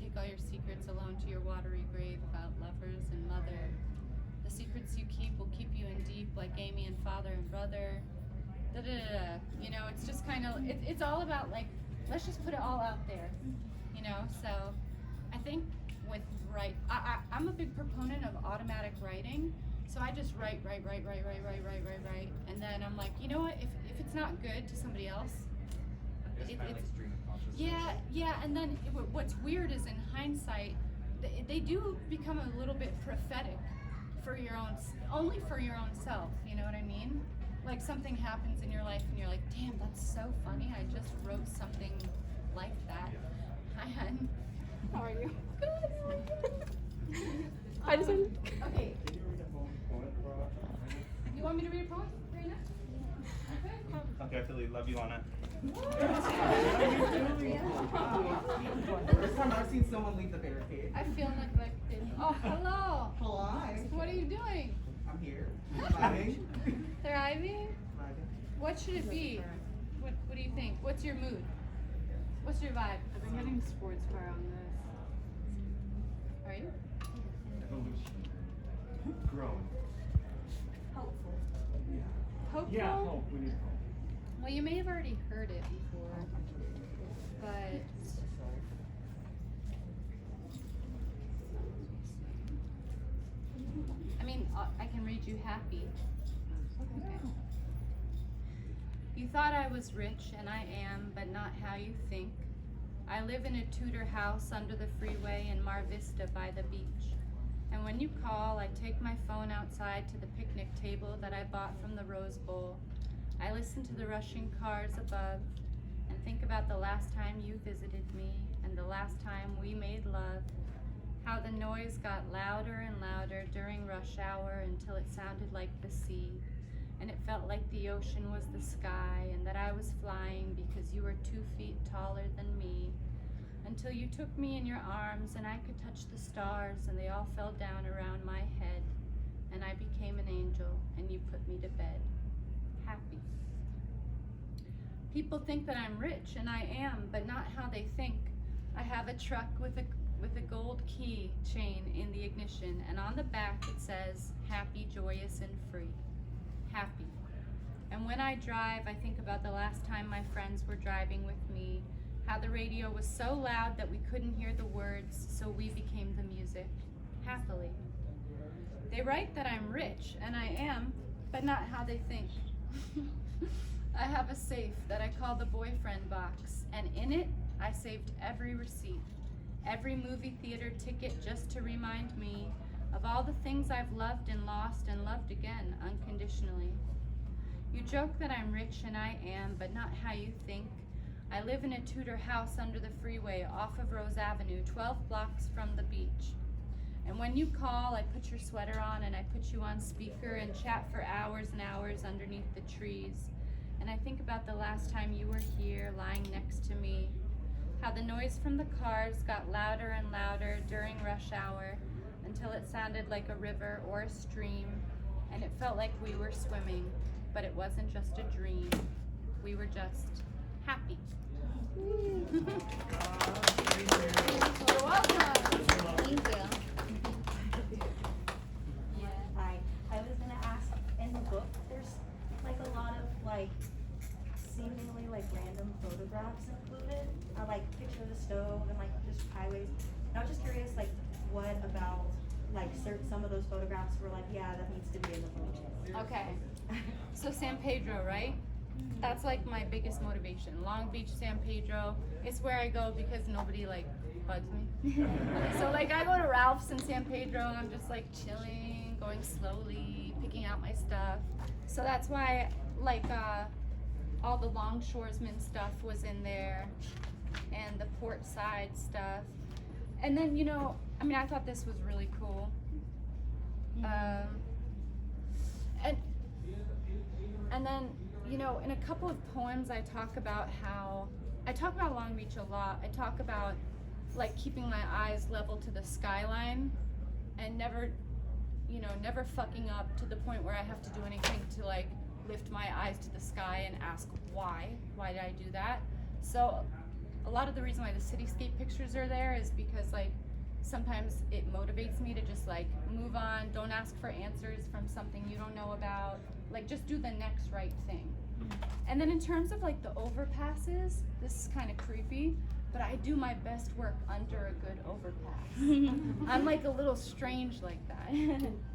take all your secrets alone to your watery grave about lovers and mother. The secrets you keep will keep you in deep like Amy and father and brother. Da da da da. You know, it's just kind of, it's all about like, let's just put it all out there. You know, so I think with I'm a big proponent of automatic writing. So I just write, and then I'm like, you know what? If it's not good to somebody else, It's kind of like stream of consciousness. yeah. And then what's weird is in hindsight, they do become a little bit prophetic for your own, only for your own self. You know what I mean? Like something happens in your life, and you're like, damn, that's so funny. I just wrote something like that. Hi, hun. How are you? Good. How are you? I just wanted. Okay. You want me to read a poem right now? Okay, I feel you. Love you, Lana. The first time I've seen someone leave the barricade. I feel neglected. Oh, hello. Hi. What are you doing? I'm here. Vibing. Thriving? Vibing. What should it be? What do you think? What's your mood? What's your vibe? I've been getting sports car on this. Are you? Evolution. Growing. Hopeful. Yeah. Hopeful? Yeah, hope. We need hope. Well, you may have already heard it before, but I mean, I can read you happy. Okay. You thought I was rich, and I am, but not how you think. I live in a Tudor house under the freeway in Mar Vista by the beach. And when you call, I take my phone outside to the picnic table that I bought from the Rose Bowl. I listen to the rushing cars above and think about the last time you visited me and the last time we made love. How the noise got louder and louder during rush hour until it sounded like the sea. And it felt like the ocean was the sky and that I was flying because you were 2 feet taller than me. Until you took me in your arms and I could touch the stars and they all fell down around my head. And I became an angel and you put me to bed. Happy. People think that I'm rich, and I am, but not how they think. I have a truck with a gold key chain in the ignition, and on the back it says, happy, joyous, and free. Happy. And when I drive, I think about the last time my friends were driving with me, how the radio was so loud that we couldn't hear the words, so we became the music. Happily. They write that I'm rich, and I am, but not how they think. I have a safe that I call the boyfriend box, and in it, I saved every receipt, every movie theater ticket just to remind me of all the things I've loved and loved again unconditionally. You joke that I'm rich, and I am, but not how you think. I live in a Tudor house under the freeway off of Rose Avenue, 12 blocks from the beach. And when you call, I put your sweater on and I put you on speaker and chat for hours and hours underneath the trees. And I think about the last time you were here, lying next to me. How the noise from the cars got louder and louder during rush hour until it sounded like a river or a stream. And it felt like we were swimming, but it wasn't just a dream. We were just happy. You're welcome. Thank you. Yeah. Hi. I was gonna ask, in the book, there's like a lot of like seemingly like random photographs included. Like picture of the stove and like just highways. And I was just curious, like what about like some of those photographs were like, yeah, that needs to be in the book. Okay. So San Pedro, right? That's like my biggest motivation. Long Beach, San Pedro. It's where I go because nobody like bugs me. So like I go to Ralph's in San Pedro and I'm just like chilling, going slowly, picking out my stuff. So that's why like all the longshoresman stuff was in there and the port side stuff. And then, you know, I mean, I thought this was really cool. And then, you know, in a couple of poems I talk about Long Beach a lot. I talk about like keeping my eyes level to the skyline and never fucking up to the point where I have to do anything to like lift my eyes to the sky and ask why did I do that? So a lot of the reason why the cityscape pictures are there is because like sometimes it motivates me to just like move on, don't ask for answers from something you don't know about, like just do the next right thing. And then in terms of like the overpasses, this is kind of creepy, but I do my best work under a good overpass. I'm like a little strange like that.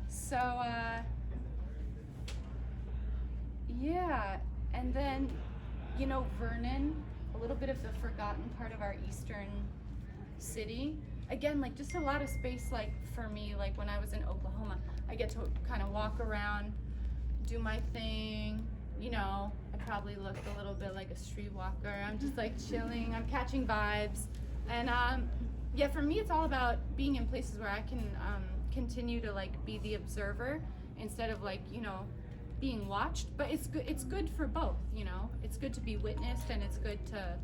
So yeah, and then, you know, Vernon, a little bit of the forgotten part of our eastern city. Again, like just a lot of space, like for me, like when I was in Oklahoma, I get to kind of walk around, do my thing, you know, I probably look a little bit like a streetwalker. I'm just like chilling, I'm catching vibes. And yeah, for me, it's all about being in places where I can continue to like be the observer instead of like, you know, being watched. But it's good for both, you know. It's good to be witnessed, and it's good to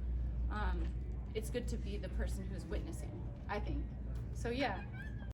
be the person who's witnessing, I think. So yeah.